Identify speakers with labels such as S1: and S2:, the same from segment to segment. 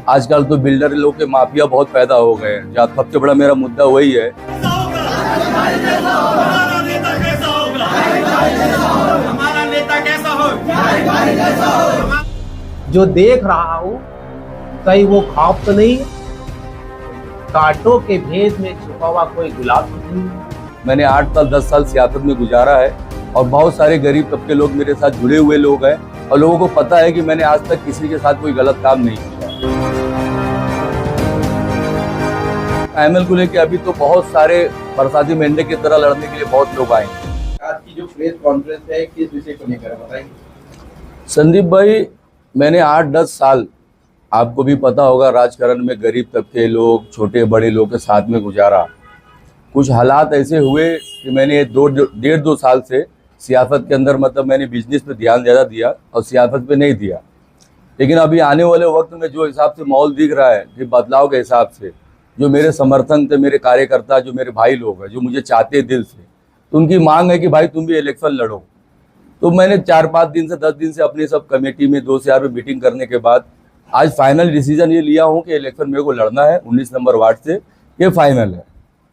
S1: आजकल तो बिल्डर लोग के माफिया बहुत पैदा हो गए हैं। जहाँ सबसे बड़ा मेरा मुद्दा वही है।
S2: जो देख रहा हूँ कहीं वो ख्वाब तो नहीं है, कांटों के भेद में छुपा हुआ कोई गुलाब तो नहीं है।
S1: मैंने 8 साल 10 साल सियासत में गुजारा है और बहुत सारे गरीब तबके लोग मेरे साथ जुड़े हुए लोग हैं और लोगों को पता है कि मैंने आज तक किसी के साथ कोई गलत काम नहीं किया। एमएल को लेकर अभी तो बहुत सारे बरसाती मेंढे की तरह लड़ने के लिए बहुत लोग आएंगे।
S3: आज की जो प्रेस कॉन्फ्रेंस है किस विषय को लेकर बताएंगे?
S1: संदीप भाई, मैंने 8-10 साल, आपको भी पता होगा, राजकारण में गरीब तबके लोग, छोटे बड़े लोग के साथ में गुजारा। कुछ हालात ऐसे हुए कि मैंने 1.5-2 साल से सियासत के अंदर, मतलब मैंने बिजनेस पे ध्यान ज़्यादा दिया और सियासत पे नहीं दिया। लेकिन अभी आने वाले वक्त में जो हिसाब से माहौल दिख रहा है कि बदलाव के हिसाब से, जो मेरे समर्थन थे, मेरे कार्यकर्ता, जो मेरे भाई लोग हैं, जो मुझे चाहते दिल से, तो उनकी मांग है कि भाई तुम भी इलेक्शन लड़ो। तो मैंने 4-5 दिन से 10 दिन से अपनी सब कमेटी में 2 से 4 में मीटिंग करने के बाद आज फाइनल डिसीजन ये लिया हूँ कि इलेक्शन मेरे को लड़ना है 19 नंबर वार्ड से, ये फाइनल है।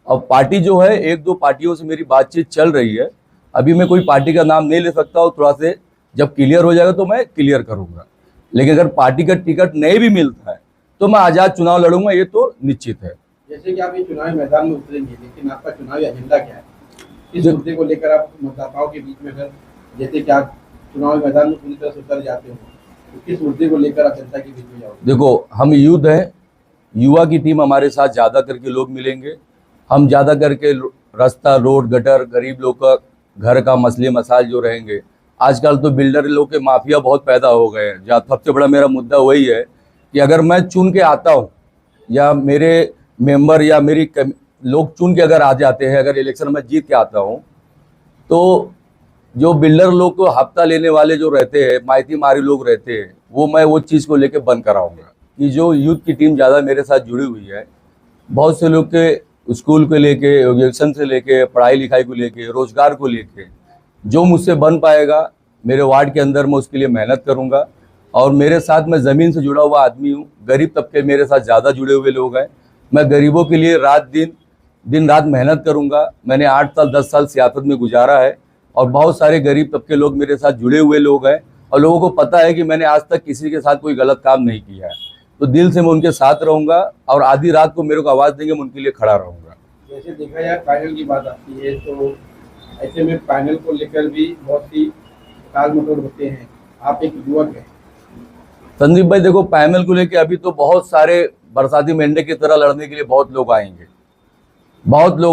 S1: और पार्टी जो है, 1-2 पार्टियों से मेरी बातचीत चल रही है। अभी मैं कोई पार्टी का नाम नहीं ले सकता हूँ, थोड़ा से जब क्लियर हो जाएगा तो मैं क्लियर करूँगा। लेकिन अगर पार्टी का टिकट नहीं भी मिलता है तो मैं आज़ाद चुनाव लड़ूंगा, ये तो निश्चित है।
S3: जैसे कि आप ये चुनावी मैदान में उतरेंगे, लेकिन आपका चुनावी एजेंडा क्या है? किस मुद्दे को लेकर आप मतदाताओं के बीच में, अगर जैसे कि आप चुनावी मैदान में पूरी तरह से उतर जाते हो, तो किस मुद्दे को लेकर आप जनता के बीच में जाओगे?
S1: देखो, हम यूथ हैं, युवा की टीम हमारे साथ ज़्यादा करके लोग मिलेंगे। हम ज़्यादा करके रास्ता, रोड, गटर, गरीब लोग का घर का मसले मसाइल जो रहेंगे। आजकल तो बिल्डर लोग के माफिया बहुत पैदा हो गए हैं। जहाँ सबसे बड़ा मेरा मुद्दा वही है कि अगर मैं चुन के आता हूँ या मेरे मेंबर या मेरी लोग चुन के अगर आ जाते हैं, अगर इलेक्शन में जीत के आता हूँ, तो जो बिल्डर लोग को हफ्ता लेने वाले जो रहते हैं, माइती मारी लोग रहते हैं, मैं वो चीज़ को लेके बंद कराऊंगा। कि जो यूथ की टीम ज़्यादा मेरे साथ जुड़ी हुई है, बहुत से लोग के स्कूल को लेके, एजुकेशन से लेके, पढ़ाई लिखाई को लेके, रोजगार को लेके, जो मुझसे बन पाएगा मेरे वार्ड के अंदर, मैं उसके लिए मेहनत करूँगा। और मेरे साथ मैं ज़मीन से जुड़ा हुआ आदमी हूँ, गरीब तबके मेरे साथ ज़्यादा जुड़े हुए लोग हैं। मैं गरीबों के लिए दिन रात मेहनत करूँगा। मैंने 8 साल 10 साल सियासत में गुजारा है और बहुत सारे गरीब तबके लोग मेरे साथ जुड़े हुए लोग हैं और लोगों को पता है कि मैंने आज तक किसी के साथ कोई गलत काम नहीं किया है। तो दिल से मैं उनके साथ रहूँगा और आधी रात को मेरे को आवाज़ देंगे, मैं उनके लिए खड़ा रहूँगा।
S3: जैसे देखा जाए फाइनल की बात आती है, तो ऐसे में फाइनल को लेकर भी बहुत सी टाल मटोल होते हैं। आप एक युवक हैं।
S1: संदीप भाई, देखो, पैनल को लेके अभी तो बहुत सारे बरसाती मेंढे की तरह लड़ने के लिए बहुत लोग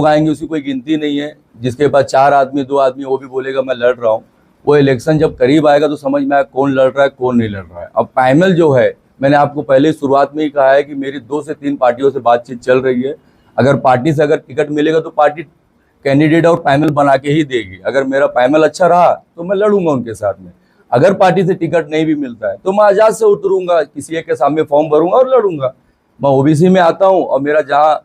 S1: आएंगे, उसकी कोई गिनती नहीं है। जिसके पास 4 आदमी 2 आदमी, वो भी बोलेगा मैं लड़ रहा हूँ। वो इलेक्शन जब करीब आएगा तो समझ में आएगा कौन लड़ रहा है, कौन नहीं लड़ रहा है। अब पैनल जो है, मैंने आपको पहले शुरुआत में ही कहा है कि मेरी 2 से 3 पार्टियों से बातचीत चल रही है। अगर पार्टी से अगर टिकट मिलेगा तो पार्टी कैंडिडेट और पैनल बना के ही देगी। अगर मेरा पैनल अच्छा रहा तो मैं लड़ूंगा उनके साथ में। अगर पार्टी से टिकट नहीं भी मिलता है तो मैं आज़ाद से उतरूंगा, किसी एक के सामने फॉर्म भरूंगा और लड़ूंगा। मैं ओबीसी में आता हूं और मेरा जहां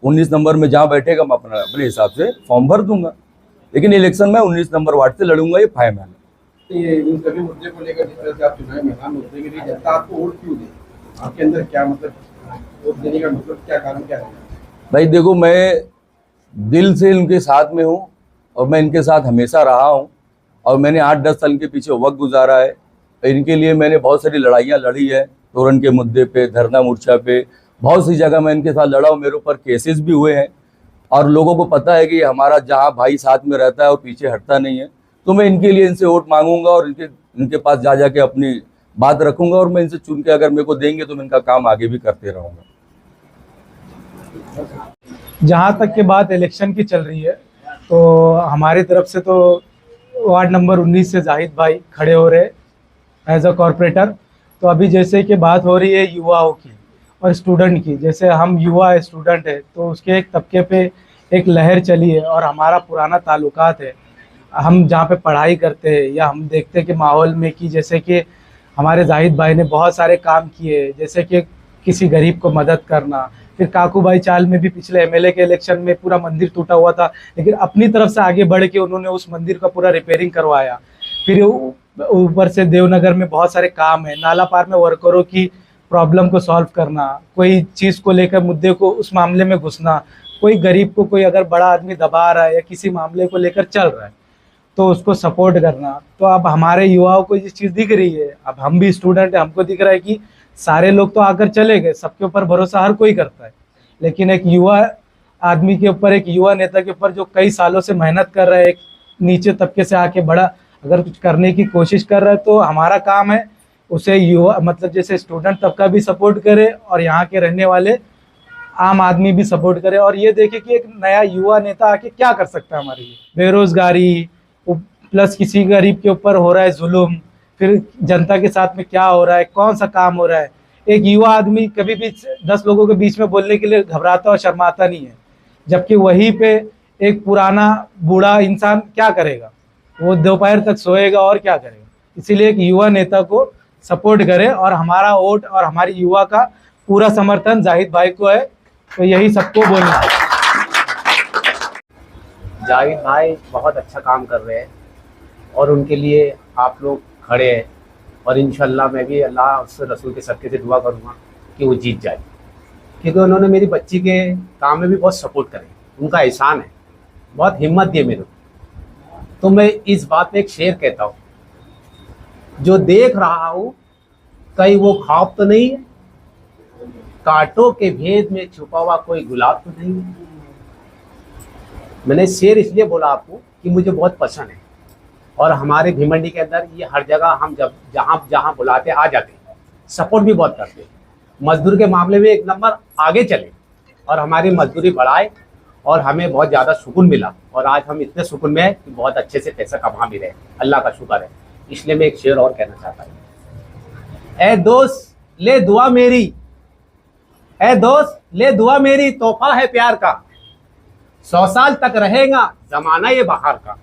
S1: 19 नंबर में जहां बैठेगा, मैं अपने हिसाब से फॉर्म भर दूंगा। लेकिन इलेक्शन में 19 नंबर वार्ड से लड़ूंगा, ये फाइनल है।
S3: ये इन सभी मुद्दे को लेकर जिस तरह से आप चुनावी मैदान में उतरेंगे, जनता आपको वोट क्यों दे? आपके अंदर क्या मतलब, वोट देने का मतलब क्या, कारण क्या है?
S1: भाई देखो, मैं दिल से इनके साथ में हूँ और मैं इनके साथ हमेशा रहा हूँ और मैंने 8-10 साल के पीछे वक्त गुजारा है। इनके लिए मैंने बहुत सारी लड़ाइयाँ लड़ी है, तोरण के मुद्दे पे, धरना मोर्चा पे, बहुत सी जगह मैं इनके साथ लड़ा हूँ। मेरे ऊपर केसेस भी हुए हैं और लोगों को पता है कि हमारा जहाँ भाई साथ में रहता है और पीछे हटता नहीं है। तो मैं इनके लिए इनसे वोट मांगूंगा और इनके पास जा के अपनी बात रखूंगा और मैं इनसे चुन के अगर मेरे को देंगे तो मैं इनका काम आगे भी करते रहूँगा।
S4: जहाँ तक की बात इलेक्शन की चल रही है, तो हमारी तरफ से तो वार्ड नंबर 19 से जाहिद भाई खड़े हो रहे एज अ कॉरपोरेटर। तो अभी जैसे कि बात हो रही है युवाओं की और स्टूडेंट की, जैसे हम युवा स्टूडेंट है तो उसके एक तबके पे एक लहर चली है और हमारा पुराना ताल्लुकात है। हम जहाँ पे पढ़ाई करते हैं या हम देखते हैं कि माहौल में कि जैसे कि हमारे जाहिद भाई ने बहुत सारे काम किए, जैसे कि किसी गरीब को मदद करना। फिर काकू भाई चाल में भी पिछले एमएलए के इलेक्शन में पूरा मंदिर टूटा हुआ था, लेकिन अपनी तरफ से आगे बढ़ के उन्होंने उस मंदिर का पूरा रिपेयरिंग करवाया। फिर ऊपर से देवनगर में बहुत सारे काम है, नाला पार में वर्करों की प्रॉब्लम को सॉल्व करना, कोई चीज़ को लेकर मुद्दे को उस मामले में घुसना, कोई गरीब को कोई अगर बड़ा आदमी दबा रहा है या किसी मामले को लेकर चल रहा है तो उसको सपोर्ट करना। तो अब हमारे युवाओं को ये चीज़ दिख रही है, अब हम भी स्टूडेंट हैं, हमको दिख रहा है कि सारे लोग तो आकर चले गए, सबके ऊपर भरोसा हर कोई करता है, लेकिन एक युवा आदमी के ऊपर, एक युवा नेता के ऊपर जो कई सालों से मेहनत कर रहा है, एक नीचे तबके से आके बड़ा अगर कुछ करने की कोशिश कर रहा है, तो हमारा काम है उसे युवा मतलब जैसे स्टूडेंट तबका भी सपोर्ट करे और यहाँ के रहने वाले आम आदमी भी सपोर्ट करे और ये देखे कि एक नया युवा नेता आके क्या कर सकता है हमारे लिए। बेरोजगारी प्लस किसी गरीब के ऊपर हो रहा है जुल्म, फिर जनता के साथ में क्या हो रहा है, कौन सा काम हो रहा है। एक युवा आदमी कभी भी 10 लोगों के बीच में बोलने के लिए घबराता और शर्माता नहीं है, जबकि वहीं पे एक पुराना बूढ़ा इंसान क्या करेगा, वो दोपहर तक सोएगा और क्या करेगा। इसीलिए एक युवा नेता को सपोर्ट करे और हमारा वोट और हमारी युवा का पूरा समर्थन जाहिद भाई को है, तो यही सबको बोलना है।
S2: जाहिद भाई बहुत अच्छा काम कर रहे हैं और उनके लिए आप लोग खड़े हैं और इंशाल्लाह मैं भी अल्लाह उससे रसूल के सदक़े से दुआ करूँगा कि वो जीत जाए, क्योंकि उन्होंने मेरी बच्ची के काम में भी बहुत सपोर्ट करे, उनका एहसान है, बहुत हिम्मत दी मेरे को। तो मैं इस बात पे एक शेर कहता हूँ, जो देख रहा हूँ कहीं वो ख्वाब तो नहीं है, कांटों के भेद में छुपा हुआ कोई गुलाब तो नहीं है। मैंने शेर इसलिए बोला आपको कि मुझे बहुत पसंद है और हमारे भिमंडी के अंदर ये हर जगह हम जब जहाँ जहाँ बुलाते आ जाते हैं, सपोर्ट भी बहुत करते हैं। मजदूर के मामले में एक नंबर आगे चले और हमारी मजदूरी बढ़ाए और हमें बहुत ज़्यादा सुकून मिला और आज हम इतने सुकून में हैं कि बहुत अच्छे से पैसा कमा भी रहे, अल्लाह का शुक्र है। इसलिए मैं एक शेर और कहना चाहता हूँ, ए दोस्त ले दुआ मेरी, ए दोस्त ले दुआ मेरी, तोहफा है प्यार का, 100 साल तक रहेगा जमाना ये बाहर का।